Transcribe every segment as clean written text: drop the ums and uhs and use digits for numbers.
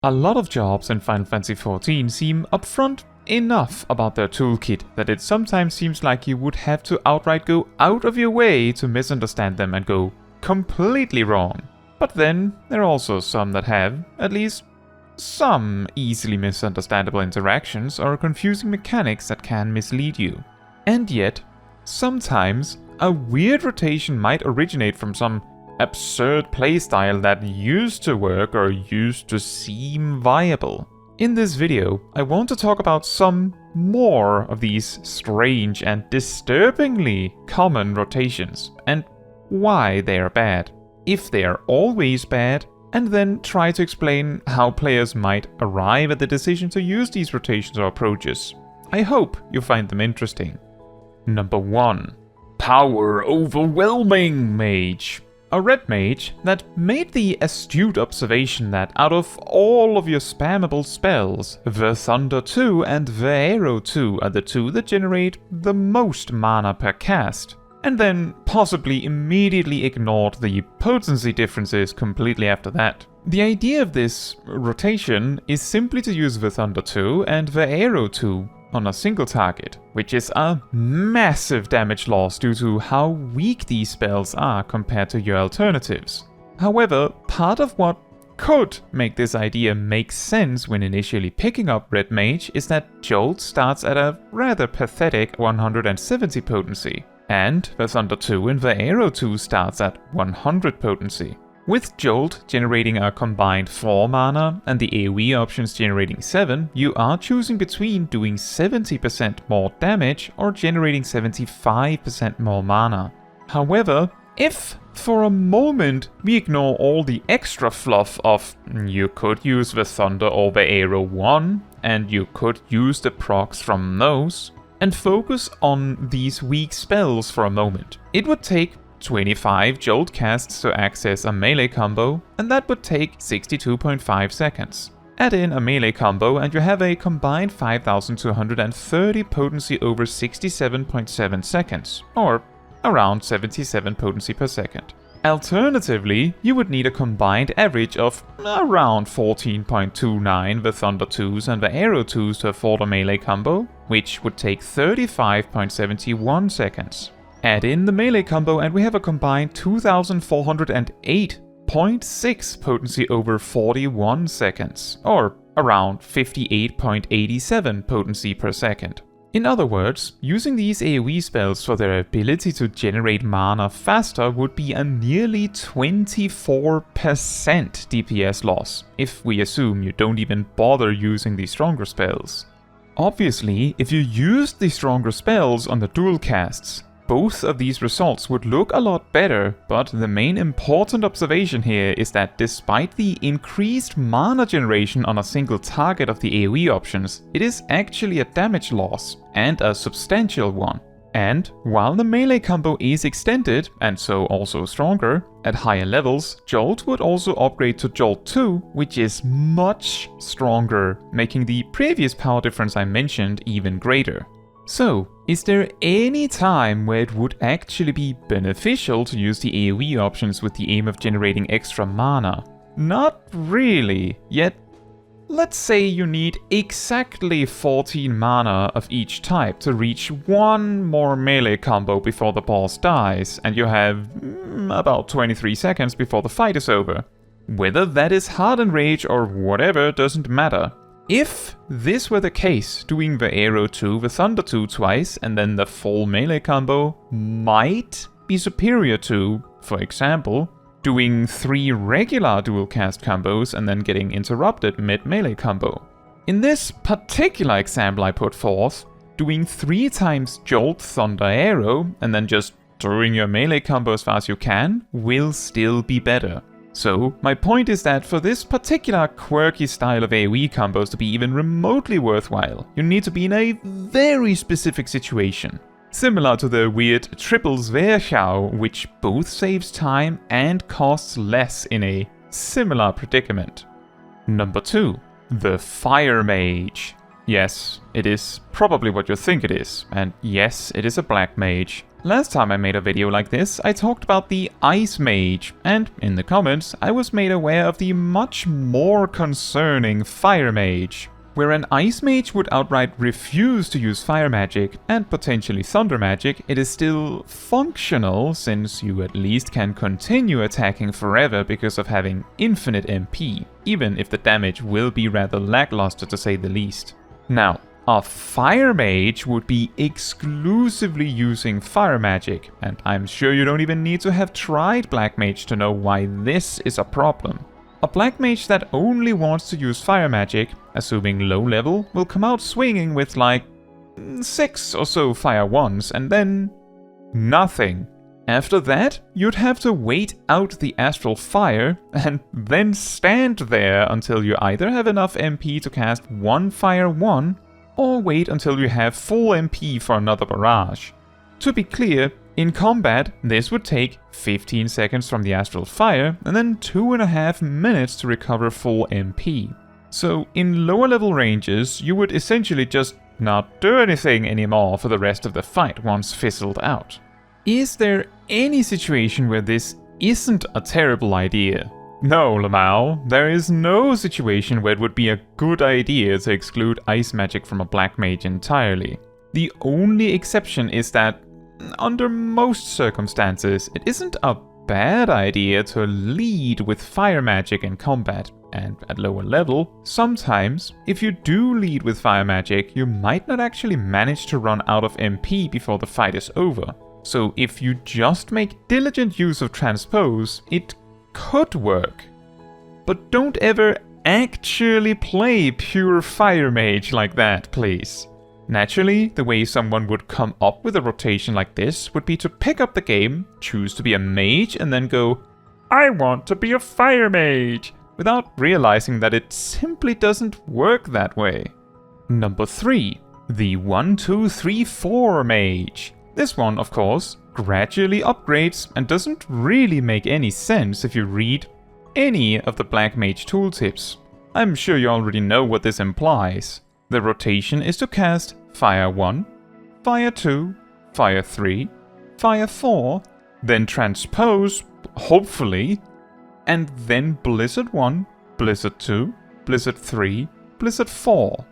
A lot of jobs in Final Fantasy XIV seem upfront enough about their toolkit that it sometimes seems like you would have to outright go out of your way to misunderstand them and go completely wrong. But then, there are also some that have, at least some easily misunderstandable interactions or confusing mechanics that can mislead you. And yet, sometimes, a weird rotation might originate from some absurd playstyle that used to work or used to seem viable. In this video, I want to talk about some more of these strange and disturbingly common rotations, and why they are bad, if they are always bad, and then try to explain how players might arrive at the decision to use these rotations or approaches. I hope you find them interesting. Number 1. Power Overwhelming Mage. A red mage that made the astute observation that out of all of your spammable spells, the Thunder 2 and the Arrow 2 are the two that generate the most mana per cast, and then possibly immediately ignored the potency differences completely after that. The idea of this rotation is simply to use the Thunder 2 and the Arrow 2 on a single target, which is a massive damage loss due to how weak these spells are compared to your alternatives. However, part of what could make this idea make sense when initially picking up Red Mage is that Jolt starts at a rather pathetic 170 potency, and the Thunder 2 and the Arrow 2 starts at 100 potency. With Jolt generating a combined 4 mana and the AoE options generating 7, you are choosing between doing 70% more damage or generating 75% more mana. However, if for a moment we ignore all the extra fluff of you could use the Thunder or the Arrow 1, and you could use the procs from those, and focus on these weak spells for a moment, it would take 25 Jolt casts to access a melee combo, and that would take 62.5 seconds. Add in a melee combo and you have a combined 5230 potency over 67.7 seconds, or around 77 potency per second. Alternatively, you would need a combined average of around 14.29 the Thunder 2s and the Arrow 2s to afford a melee combo, which would take 35.71 seconds. Add in the melee combo and we have a combined 2408.6 potency over 41 seconds, or around 58.87 potency per second. In other words, using these AoE spells for their ability to generate mana faster would be a nearly 24% DPS loss, if we assume you don't even bother using the stronger spells. Obviously, if you used the stronger spells on the dual casts, both of these results would look a lot better, but the main important observation here is that despite the increased mana generation on a single target of the AoE options, it is actually a damage loss, and a substantial one. And while the melee combo is extended, and so also stronger, at higher levels, Jolt would also upgrade to Jolt 2, which is much stronger, making the previous power difference I mentioned even greater. So, is there any time where it would actually be beneficial to use the AoE options with the aim of generating extra mana? Not really, yet let's say you need exactly 14 mana of each type to reach one more melee combo before the boss dies, and you have about 23 seconds before the fight is over. Whether that is Hardened Rage or whatever doesn't matter. If this were the case, doing the Arrow 2, the Thunder 2 twice, and then the full melee combo might be superior to, for example, doing 3 regular dual cast combos and then getting interrupted mid-melee combo. In this particular example I put forth, doing 3 times Jolt, Thunder, Arrow, and then just throwing your melee combo as fast as you can, will still be better. So, my point is that for this particular quirky style of AoE combos to be even remotely worthwhile, you need to be in a very specific situation. Similar to the weird triple Zwerchau, which both saves time and costs less in a similar predicament. Number 2. The Fire Mage. Yes, it is probably what you think it is, and yes, it is a black mage. Last time I made a video like this, I talked about the Ice Mage, and in the comments I was made aware of the much more concerning Fire Mage, where an Ice Mage would outright refuse to use Fire Magic and potentially Thunder Magic. It is still functional, since you at least can continue attacking forever because of having infinite MP, even if the damage will be rather lackluster to say the least. Now, a Fire Mage would be exclusively using Fire Magic, and I'm sure you don't even need to have tried Black Mage to know why this is a problem. A Black Mage that only wants to use Fire Magic, assuming low level, will come out swinging with like 6 or so Fire 1s and then nothing. After that, you'd have to wait out the Astral Fire and then stand there until you either have enough MP to cast one Fire 1 or wait until you have full MP for another barrage. To be clear, in combat, this would take 15 seconds from the Astral Fire and then 2.5 minutes to recover full MP. So in lower level ranges, you would essentially just not do anything anymore for the rest of the fight once fizzled out. Is there any situation where this isn't a terrible idea? No, Lamau, there is no situation where it would be a good idea to exclude Ice Magic from a Black Mage entirely. The only exception is that, under most circumstances, it isn't a bad idea to lead with Fire Magic in combat, and at lower level, sometimes, if you do lead with Fire Magic, you might not actually manage to run out of MP before the fight is over. So if you just make diligent use of Transpose, it could work. But don't ever actually play pure Fire Mage like that, please. Naturally, the way someone would come up with a rotation like this would be to pick up the game, choose to be a mage, and then go, I want to be a Fire Mage, without realizing that it simply doesn't work that way. Number 3. The 1, 2, 3, 4 Mage. This one, of course, gradually upgrades and doesn't really make any sense if you read any of the Black Mage tooltips. I'm sure you already know what this implies. The rotation is to cast Fire 1, Fire 2, Fire 3, Fire 4, then Transpose, hopefully, and then Blizzard 1, Blizzard 2, Blizzard 3, Blizzard 4.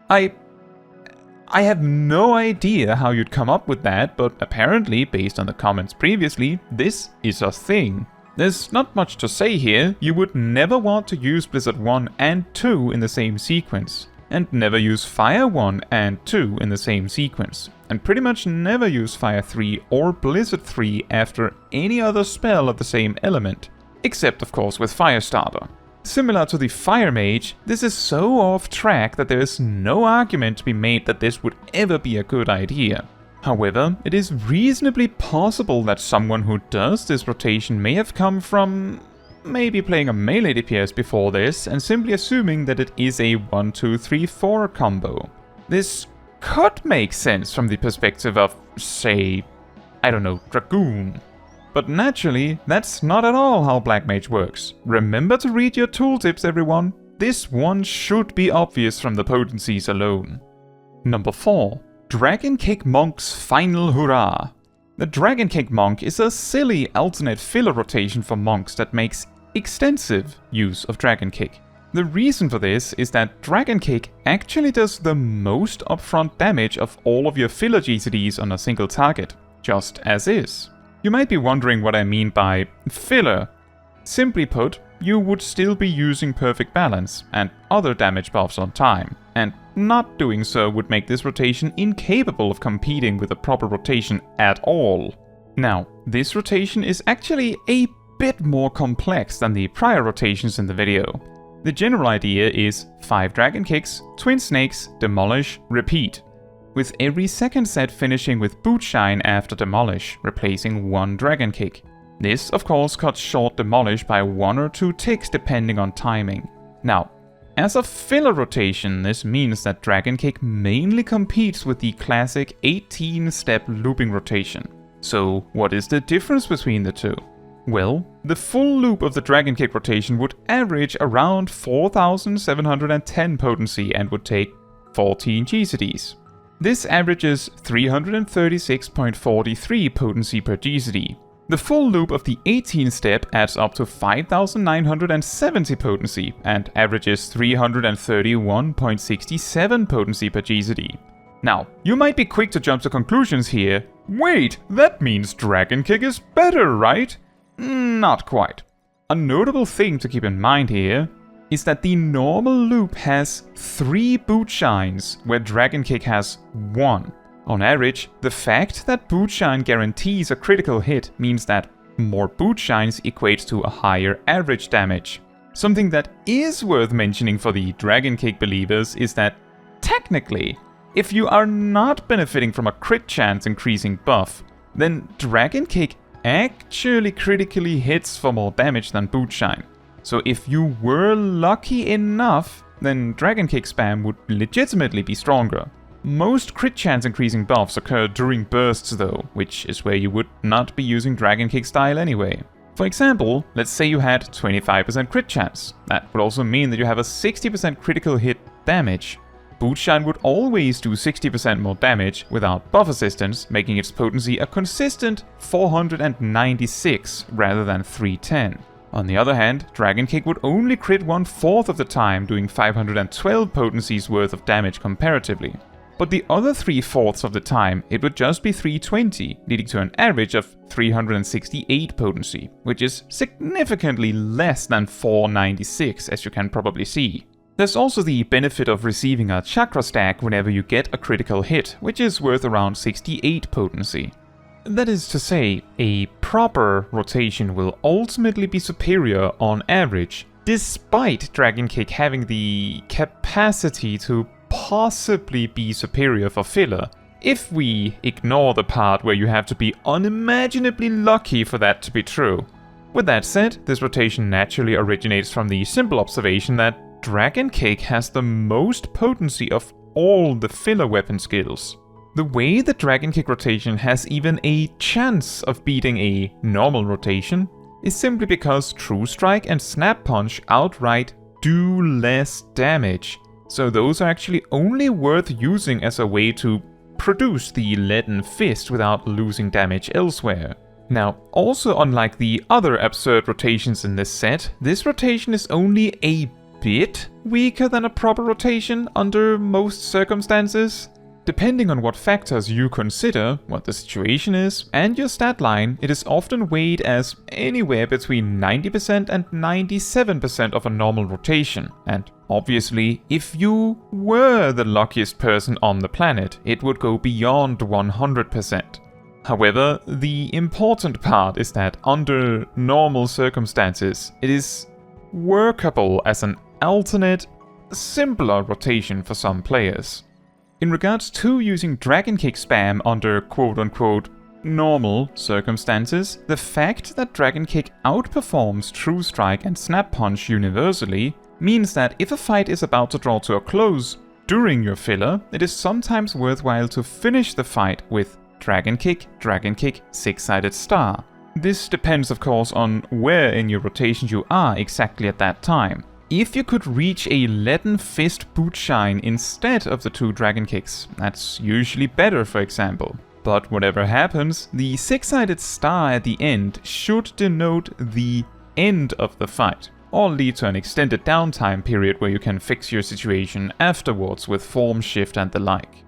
I have no idea how you'd come up with that, but apparently, based on the comments previously, this is a thing. There's not much to say here. You would never want to use Blizzard 1 and 2 in the same sequence, and never use Fire 1 and 2 in the same sequence, and pretty much never use Fire 3 or Blizzard 3 after any other spell of the same element, except of course with Firestarter. Similar to the Fire Mage, this is so off track that there is no argument to be made that this would ever be a good idea. However, it is reasonably possible that someone who does this rotation may have come from maybe playing a melee DPS before this and simply assuming that it is a 1, 2, 3, 4 combo. This could make sense from the perspective of, say, I don't know, Dragoon. But naturally, that's not at all how Black Mage works. Remember to read your tooltips, everyone. This one should be obvious from the potencies alone. Number 4. Dragon Kick Monk's Final Hurrah. The Dragon Kick Monk is a silly alternate filler rotation for monks that makes extensive use of Dragon Kick. The reason for this is that Dragon Kick actually does the most upfront damage of all of your filler GCDs on a single target, just as is. You might be wondering what I mean by filler. Simply put, you would still be using Perfect Balance and other damage buffs on time, and not doing so would make this rotation incapable of competing with a proper rotation at all. Now, this rotation is actually a bit more complex than the prior rotations in the video. The general idea is 5 Dragon Kicks, Twin Snakes, Demolish, Repeat, with every second set finishing with Bootshine after Demolish, replacing 1 Dragon Kick. This, of course, cuts short Demolish by 1 or 2 ticks depending on timing. Now, as a filler rotation, this means that Dragon Kick mainly competes with the classic 18-step looping rotation. So, what is the difference between the two? Well, the full loop of the Dragon Kick rotation would average around 4,710 potency and would take 14 GCDs. This averages 336.43 potency per GCD. The full loop of the 18th step adds up to 5,970 potency and averages 331.67 potency per GCD. Now, you might be quick to jump to conclusions here. Wait, that means Dragon Kick is better, right? Not quite. A notable thing to keep in mind here is that the normal loop has 3 boot shines, where Dragon Kick has 1. On average, the fact that boot shine guarantees a critical hit means that more boot shines equates to a higher average damage. Something that is worth mentioning for the Dragon Kick believers is that, technically, if you are not benefiting from a crit chance increasing buff, then Dragon Kick actually critically hits for more damage than boot shine. So if you were lucky enough, then Dragon Kick spam would legitimately be stronger. Most crit chance increasing buffs occur during bursts though, which is where you would not be using Dragon Kick style anyway. For example, let's say you had 25% crit chance. That would also mean that you have a 60% critical hit damage. Boot shine would always do 60% more damage without buff assistance, making its potency a consistent 496 rather than 310. On the other hand, Dragon Kick would only crit 1/4 of the time, doing 512 potencies worth of damage comparatively. But the other 3/4 of the time, it would just be 320, leading to an average of 368 potency, which is significantly less than 496, as you can probably see. There's also the benefit of receiving a chakra stack whenever you get a critical hit, which is worth around 68 potency. That is to say, a proper rotation will ultimately be superior on average, despite Dragon Kick having the capacity to possibly be superior for filler, if we ignore the part where you have to be unimaginably lucky for that to be true. With that said, this rotation naturally originates from the simple observation that Dragon Kick has the most potency of all the filler weapon skills. The way the Dragon Kick rotation has even a chance of beating a normal rotation is simply because True Strike and Snap Punch outright do less damage. So those are actually only worth using as a way to produce the Leaden Fist without losing damage elsewhere. Now, also unlike the other absurd rotations in this set, this rotation is only a bit weaker than a proper rotation under most circumstances. Depending on what factors you consider, what the situation is, and your stat line, it is often weighed as anywhere between 90% and 97% of a normal rotation. And obviously, if you were the luckiest person on the planet, it would go beyond 100%. However, the important part is that under normal circumstances, it is workable as an alternate, simpler rotation for some players. In regards to using Dragon Kick spam under quote-unquote normal circumstances, the fact that Dragon Kick outperforms True Strike and Snap Punch universally means that if a fight is about to draw to a close during your filler, it is sometimes worthwhile to finish the fight with Dragon Kick, 6-sided star. This depends of course on where in your rotation you are exactly at that time. If you could reach a Leaden Fist boot shine instead of the 2 Dragon Kicks, that's usually better for example. But whatever happens, the 6-sided star at the end should denote the end of the fight, or lead to an extended downtime period where you can fix your situation afterwards with form shift and the like.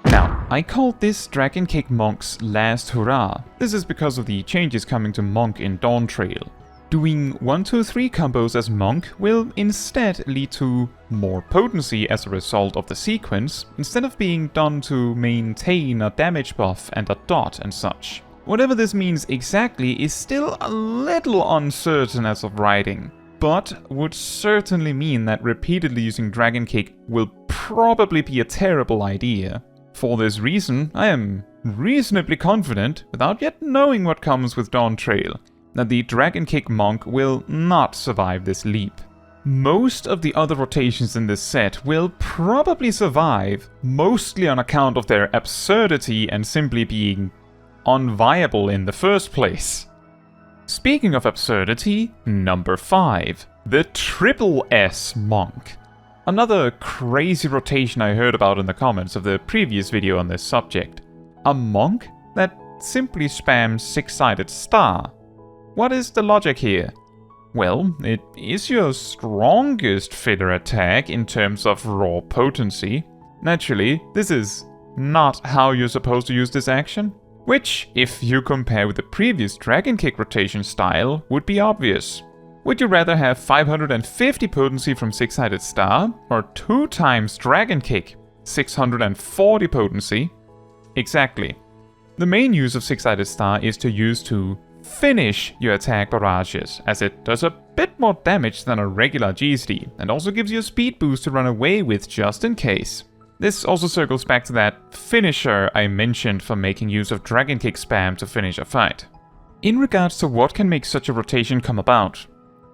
Now, I called this Dragon Kick Monk's last hurrah. This is because of the changes coming to Monk in Dawntrail. Doing 1-2-3 combos as Monk will instead lead to more potency as a result of the sequence, instead of being done to maintain a damage buff and a dot and such. Whatever this means exactly is still a little uncertain as of writing, but would certainly mean that repeatedly using Dragon Kick will probably be a terrible idea. For this reason, I am reasonably confident, without yet knowing what comes with Dawntrail, that the Dragon Kick Monk will not survive this leap. Most of the other rotations in this set will probably survive, mostly on account of their absurdity and simply being unviable in the first place. Speaking of absurdity, number 5, the Triple S Monk. Another crazy rotation I heard about in the comments of the previous video on this subject. A monk that simply spams six-sided star. What is the logic here? Well, it is your strongest filler attack in terms of raw potency. Naturally, this is not how you're supposed to use this action, which, if you compare with the previous Dragon Kick rotation style, would be obvious. Would you rather have 550 potency from six-sided star, or 2 times Dragon Kick, 640 potency? Exactly. The main use of six-sided star is to use to finish your attack barrages, as it does a bit more damage than a regular GSD, and also gives you a speed boost to run away with just in case. This also circles back to that finisher I mentioned for making use of Dragon Kick spam to finish a fight. In regards to what can make such a rotation come about,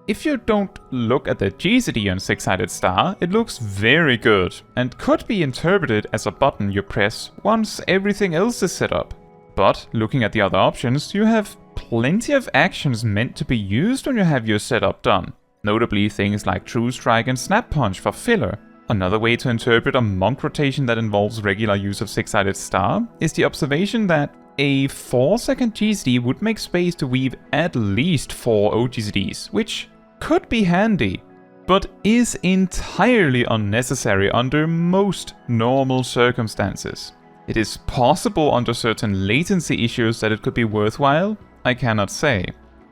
if you don't look at the GSD on six-sided star, it looks very good, and could be interpreted as a button you press once everything else is set up. But looking at the other options, you have plenty of actions meant to be used when you have your setup done, notably things like True Strike and Snap Punch for filler. Another way to interpret a monk rotation that involves regular use of six-sided star is the observation that a 4-second GSD would make space to weave at least 4 OGSDs, which could be handy, but is entirely unnecessary under most normal circumstances. It is possible under certain latency issues that it could be worthwhile, I cannot say.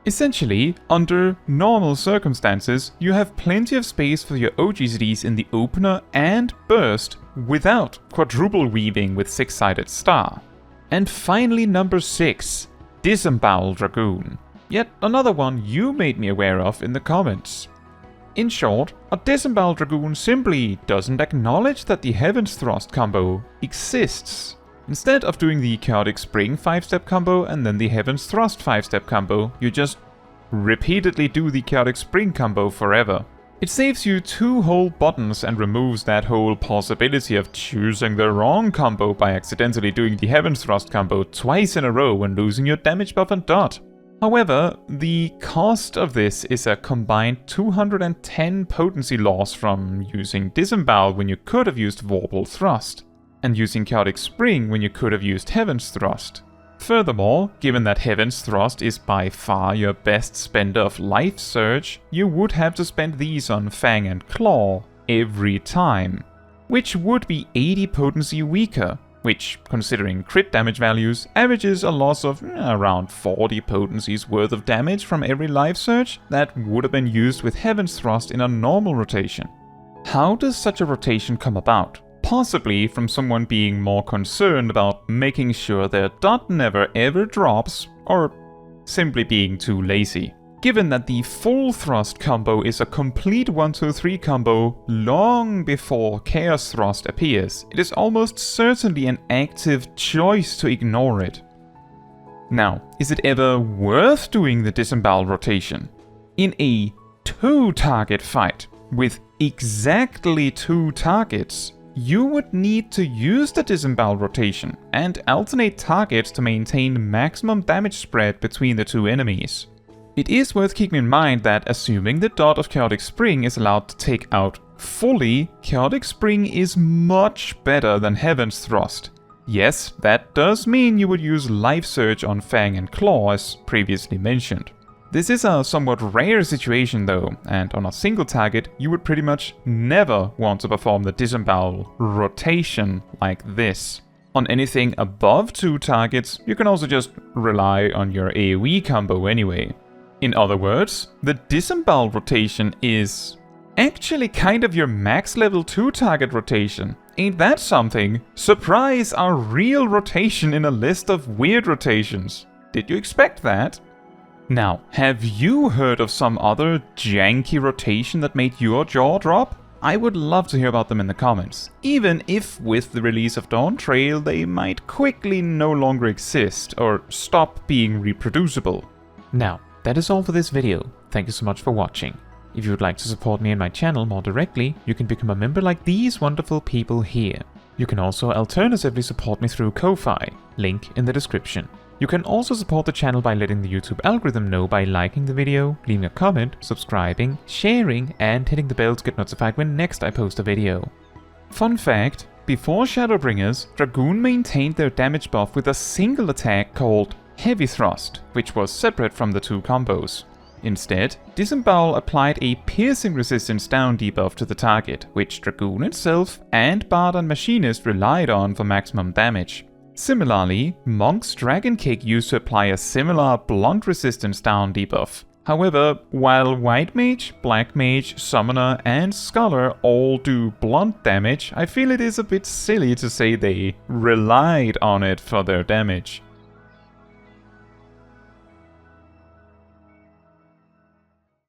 Essentially, under normal circumstances, you have plenty of space for your OGSDs in the opener and burst without quadruple weaving with six-sided star. And finally, number 6, Disembowel Dragoon. Yet another one you made me aware of in the comments. In short, a Disembowel Dragoon simply doesn't acknowledge that the Heaven's Thrust combo exists. Instead of doing the Chaotic Spring 5-step combo and then the Heaven's Thrust 5-step combo, you just repeatedly do the Chaotic Spring combo forever. It saves you 2 whole buttons and removes that whole possibility of choosing the wrong combo by accidentally doing the Heaven's Thrust combo twice in a row and losing your damage buff and dot. However, the cost of this is a combined 210 potency loss from using Disembowel when you could have used Vorpal Thrust, and using Chaotic Spring when you could have used Heaven's Thrust. Furthermore, given that Heaven's Thrust is by far your best spender of Life Surge, you would have to spend these on Fang and Claw every time, which would be 80 potency weaker, which, considering crit damage values, averages a loss of around 40 potencies worth of damage from every Life Surge that would have been used with Heaven's Thrust in a normal rotation. How does such a rotation come about? Possibly from someone being more concerned about making sure their dot never ever drops, or simply being too lazy. Given that the full thrust combo is a complete 1-2-3 combo long before Chaos Thrust appears, it is almost certainly an active choice to ignore it. Now, is it ever worth doing the Disembowel rotation? In a 2-target fight, with exactly 2 targets, you would need to use the Disembowel rotation and alternate targets to maintain maximum damage spread between the 2 enemies. It is worth keeping in mind that assuming the dot of Chaotic Spring is allowed to take out fully, Chaotic Spring is much better than Heaven's Thrust. Yes, that does mean you would use Life Surge on Fang and Claw as previously mentioned. This is a somewhat rare situation though, and on a single target you would pretty much never want to perform the Disembowel rotation like this. On anything above 2 targets, you can also just rely on your AoE combo anyway. In other words, the Disembowel rotation is actually kind of your max level 2 target rotation. Ain't that something? Surprise, a real rotation in a list of weird rotations. Did you expect that? Now, have you heard of some other janky rotation that made your jaw drop? I would love to hear about them in the comments, even if with the release of Dawntrail they might quickly no longer exist or stop being reproducible. Now, that is all for this video. Thank you so much for watching. If you would like to support me and my channel more directly, you can become a member like these wonderful people here. You can also alternatively support me through Ko-Fi, link in the description. You can also support the channel by letting the YouTube algorithm know by liking the video, leaving a comment, subscribing, sharing, and hitting the bell to get notified when next I post a video. Fun fact, before Shadowbringers, Dragoon maintained their damage buff with a single attack called Heavy Thrust, which was separate from the two combos. Instead, Disembowel applied a piercing resistance down debuff to the target, which Dragoon itself and Bard and Machinist relied on for maximum damage. Similarly, Monk's Dragon Kick used to apply a similar blunt resistance down debuff. However, while White Mage, Black Mage, Summoner, and Scholar all do blunt damage, I feel it is a bit silly to say they relied on it for their damage.